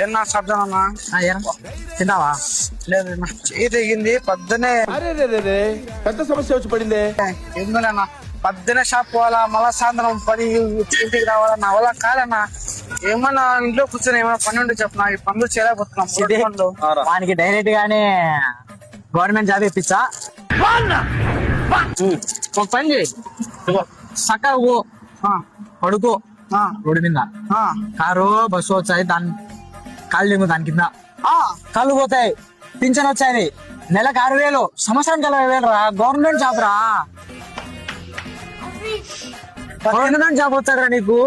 ఏనా సబ్జానన్నా తింటావా? లేదు చేయి తెగింది పొద్దునే. అరే పెద్ద సమస్య వచ్చి పడింది. ఎందులేనా పొద్దునే షాప్ పోవాలా, మళ్ళా సాయంత్రం పని ఇంటికి రావాలా, నా వల్ల కాదన్నా. ఏమన్నా ఇంట్లో కూర్చొని ఏమైనా పని ఉంటే చెప్పనా, ఈ పనులు చేయలేకపోతున్నాం. వానికి డైరెక్ట్ గానే గవర్నమెంట్ జాబ్ ఇప్పించా. ఒక పని చేయి, సక్కగా పడుకో రోడ్డు మీద. కారు బస్సు వచ్చాయి, దాని కాళ్ళు దిగు, దాని కింద కాళ్ళు పోతాయి. పింఛన్ వచ్చాయి, నెలకు 6,000, సంవత్సరానికి 40,000 రా. గవర్నమెంట్ జాబ్ రా, గవర్నమెంట్ జాబ్ వచ్చారా నీకు?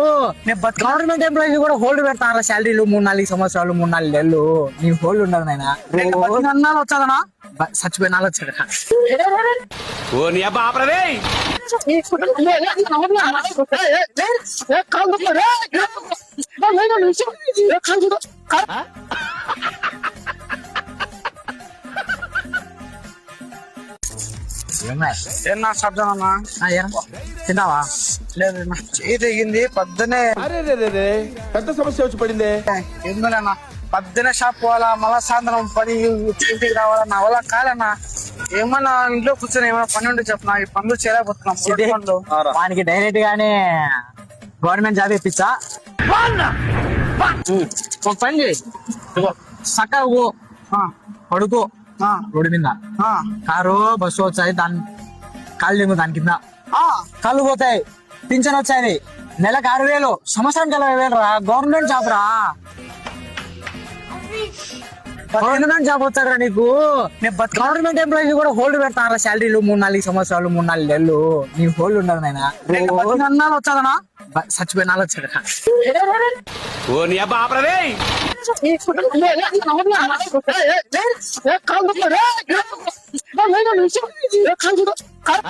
గవర్నమెంట్ ఎంప్లాయీస్ కూడా హోల్డ్ పెడతారా శాలరీలు? 3-4 సంవత్సరాలు, 3-4 నెలలు నీ హోల్డ్ ఉండదు నాయన. అన్నాలు వచ్చాదనా, చచ్చిపోయినాలు వచ్చాడు. ఏనా సబ్జానన్నా తింటావా? లేదు చేయి తెగింది పొద్దునే. అరే పెద్ద సమస్య వచ్చి పడింది. ఎందులేనా పొద్దునే షాప్ పోవాలా, మళ్ళా సాయంత్రం పని ఇంటికి రావాలా, నా వల్ల కాదన్నా. ఏమన్నా ఇంట్లో కూర్చొని ఏమైనా పని ఉంటే చెప్పనా, ఈ పనులు చేయలేకపోతున్నాం. వానికి డైరెక్ట్ గానే గవర్నమెంట్ జాబ్ ఇప్పించా. ఒక పని చేయి, సక్కగా పడుకో రోడ్డు మీద. కారు బస్సు వచ్చాయి, దాని కాళ్ళు దిగు, దాని కింద కాళ్ళు పోతాయి. పింఛన్ వచ్చాయి, నెలకు 6,000, సంవత్సరానికి 40,000 రా. గవర్నమెంట్ జాబ్ రా, గవర్నమెంట్ జాబ్ వచ్చారా నీకు? గవర్నమెంట్ ఎంప్లాయీస్ కూడా హోల్డ్ పెడతారా శాలరీలు? 3-4 సంవత్సరాలు, 3-4 నెలలు నీ హోల్డ్ ఉండదు నాయన. అన్నాలు వచ్చాదనా, చచ్చిపోయినాలు వచ్చాడు. కాదు